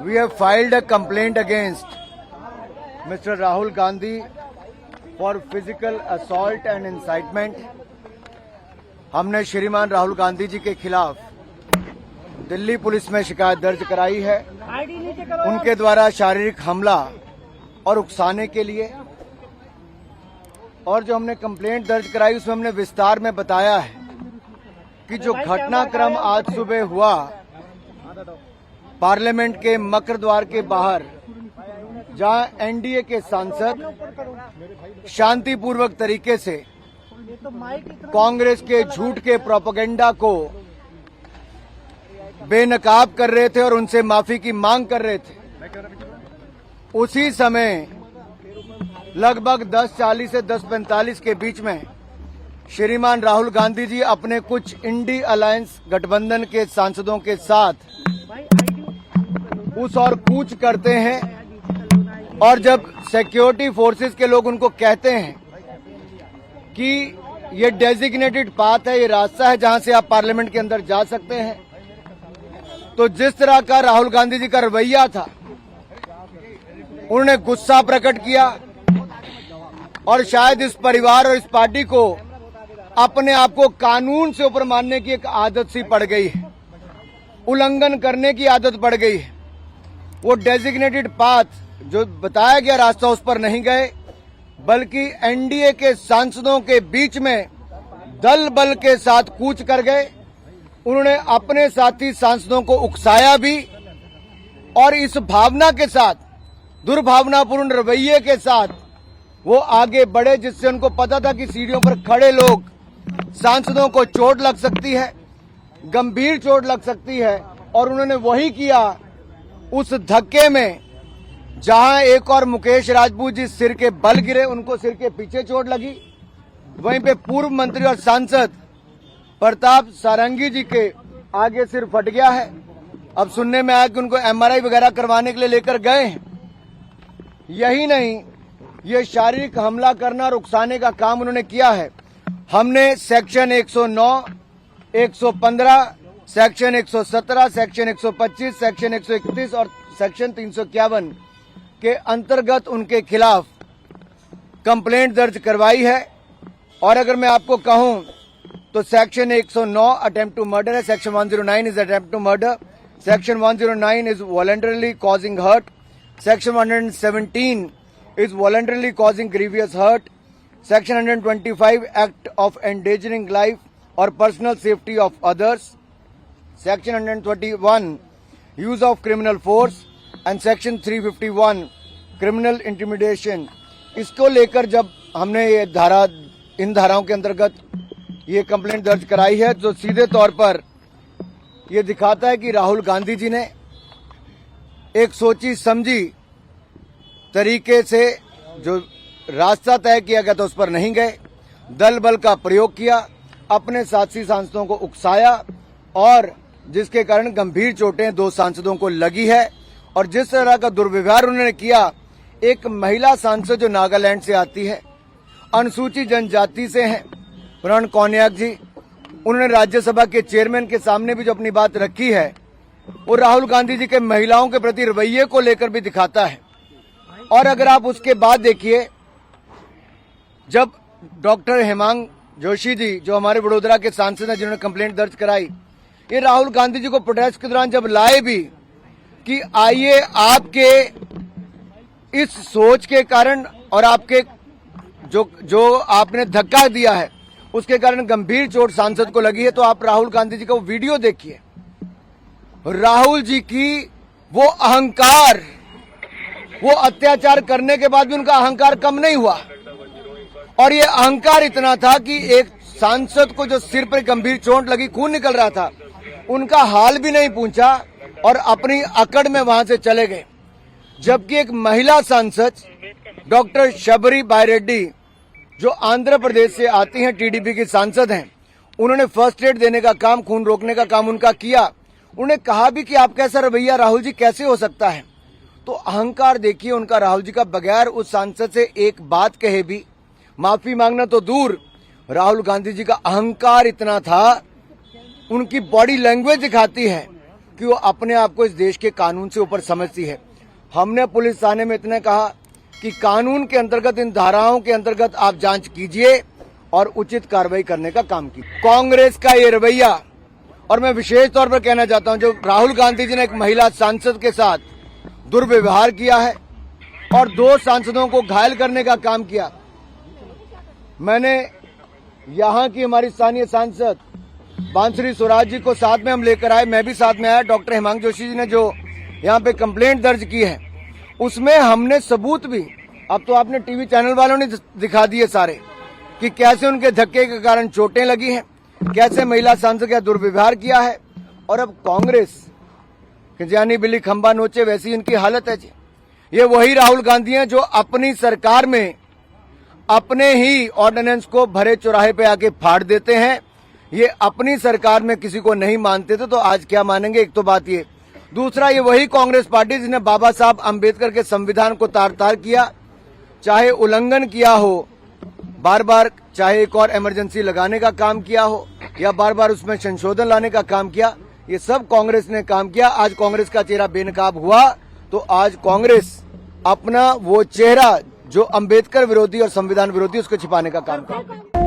We have filed a complaint against Mr. Rahul Gandhi for physical assault and incitement. हमने श्रीमान राहुल गांधी जी के खिलाफ Delhi police में शिकायत दर्ज कराई है उनके द्वारा शारीरिक हमला और उकसाने के लिए। और जो हमने कंप्लेंट दर्ज कराई उसमें हमने विस्तार में बताया है कि जो घटनाक्रम आज सुबह हुआ पार्लियामेंट के मकर द्वार के बाहर, जहां एनडीए के सांसद शांतिपूर्वक तरीके से कांग्रेस के झूठ के प्रोपेगेंडा को बेनकाब कर रहे थे और उनसे माफी की मांग कर रहे थे, उसी समय लगभग 10:40 से 10:45 के बीच में श्रीमान राहुल गांधी जी अपने कुछ इंडी अलायंस गठबंधन के सांसदों के साथ उस और कूच करते हैं। और जब सिक्योरिटी फोर्सेस के लोग उनको कहते हैं कि ये डेजिग्नेटेड पाथ है, ये रास्ता है जहां से आप पार्लियामेंट के अंदर जा सकते हैं, तो जिस तरह का राहुल गांधी जी का रवैया था, उन्होंने गुस्सा प्रकट किया और शायद इस परिवार और इस पार्टी को अपने आप को कानून से ऊपर मानने की एक आदत सी पड़ गई है, उल्लंघन करने की आदत पड़ गई है। वो डेजिग्नेटेड पाथ जो बताया गया रास्ता उस पर नहीं गए, बल्कि एनडीए के सांसदों के बीच में दल बल के साथ कूच कर गए। उन्होंने अपने साथी सांसदों को उकसाया भी और इस भावना के साथ, दुर्भावनापूर्ण रवैये के साथ वो आगे बढ़े, जिससे उनको पता था कि सीढ़ियों पर खड़े लोग सांसदों को चोट लग सकती है, गंभीर चोट लग सकती है। और उन्होंने वही किया। उस धक्के में जहां एक और मुकेश राजपूत जी सिर के बल गिरे, उनको सिर के पीछे चोट लगी, वहीं पे पूर्व मंत्री और सांसद प्रताप सारंगी जी के आगे सिर फट गया है। अब सुनने में आया कि उनको एमआरआई वगैरह करवाने के लिए लेकर गए हैं। यही नहीं, ये शारीरिक हमला करना और उकसाने का काम उन्होंने किया है। हमने सेक्शन 109, 115, सेक्शन 117, सेक्शन 125, सेक्शन 131 और सेक्शन 351 के अंतर्गत उनके खिलाफ कंप्लेंट दर्ज करवाई है। और अगर मैं आपको कहूं तो सेक्शन 109 अटेम्प्ट टू मर्डर है, section 109 is attempt to murder, section 109 is voluntarily causing hurt, section 117 is voluntarily causing grievous hurt, section 125 act of endangering life or personal safety of others, section 121 use of criminal force and section 351 criminal intimidation। इसको लेकर जब हमने ये इन धाराओं के अंतर्गत ये complaint दर्ज कराई है, तो सीधे तौर पर ये दिखाता है कि राहुल गांधी जी ने एक सोची समझी तरीके से जो रास्ता तय किया गया था उस पर नहीं गए, दल बल का प्रयोग किया, अपने साथी सांसदों को उकसाया और जिसके कारण गंभीर चोटें 2 सांसदों को लगी है। और जिस तरह का दुर्व्यवहार उन्होंने किया, एक महिला सांसद जो नागालैंड से आती है, अनुसूचित जनजाति से हैं, प्रण कौनियाक जी, उन्होंने राज्यसभा के चेयरमैन के सामने भी जो अपनी बात रखी है, वो राहुल गांधी जी के महिलाओं के प्रति रवैये को लेकर भी दिखाता है। और अगर आप उसके बाद देखिए, जब डॉक्टर हेमांग जोशी जी जो हमारे वडोदरा के सांसद हैं, जिन्होंने कंप्लेंट दर्ज कराई, ये राहुल गांधी जी को प्रोटेस्ट के दौरान जब लाए भी कि आइए आपके इस सोच के कारण और आपके जो आपने धक्का दिया है उसके कारण गंभीर चोट सांसद को लगी है, तो आप राहुल गांधी जी का वो वीडियो देखिए। राहुल जी की वो अहंकार, वो अत्याचार करने के बाद भी उनका अहंकार कम नहीं हुआ। और ये अहंकार इतना था कि एक सांसद को जो सिर पर गंभीर चोट लगी, खून निकल रहा था, उनका हाल भी नहीं पूछा और अपनी अकड़ में वहां से चले गए। जबकि एक महिला सांसद डॉक्टर शबरी बायरेड्डी जो आंध्र प्रदेश से आती हैं, टीडीपी की सांसद हैं, उन्होंने फर्स्ट एड देने का काम, खून रोकने का काम उनका किया। उन्होंने कहा भी कि आपका ऐसा रवैया राहुल जी कैसे हो सकता है। तो अहंकार देखिए उनका राहुल जी का, बगैर उस सांसद से एक बात कहे भी, माफी मांगना तो दूर, राहुल गांधी जी का अहंकार इतना था, उनकी बॉडी लैंग्वेज दिखाती है क्योंकि वो अपने आप को इस देश के कानून से ऊपर समझती है। हमने पुलिस थाने में इतना कहा कि कानून के अंतर्गत, इन धाराओं के अंतर्गत आप जांच कीजिए और उचित कार्रवाई करने का काम कीजिए। कांग्रेस का ये रवैया, और मैं विशेष तौर पर कहना चाहता हूं, जो राहुल गांधी जी ने एक महिला सांसद के साथ दुर्व्यवहार किया है और 2 सांसदों को घायल करने का काम किया। मैंने यहाँ की हमारी स्थानीय सांसद बांसुरी स्वराज जी को साथ में हम लेकर आए, मैं भी साथ में आया। डॉक्टर हेमांग जोशी जी ने जो यहाँ पे कंप्लेंट दर्ज की है, उसमें हमने सबूत भी, अब तो आपने टीवी चैनल वालों ने दिखा दिए सारे, कि कैसे उनके धक्के के कारण चोटें लगी हैं, कैसे महिला सांसद का दुर्व्यवहार किया है। और अब कांग्रेस खिंजानी बिल्ली खंबा नोचे, वैसी इनकी हालत है जी। ये वही राहुल गांधी हैं जो अपनी सरकार में अपने ही ऑर्डिनेंस को भरे चौराहे पे आके फाड़ देते हैं। ये अपनी सरकार में किसी को नहीं मानते थे, तो आज क्या मानेंगे? एक तो बात ये। दूसरा, ये वही कांग्रेस पार्टी जिसने बाबा साहब अंबेडकर के संविधान को तार तार किया, चाहे उल्लंघन किया हो बार बार, चाहे एक और इमरजेंसी लगाने का काम किया हो या बार बार उसमें संशोधन लाने का काम किया, ये सब कांग्रेस ने काम किया। आज कांग्रेस का चेहरा बेनकाब हुआ, तो आज कांग्रेस अपना वो चेहरा जो अंबेडकर विरोधी और संविधान विरोधी, उसको छिपाने का काम कर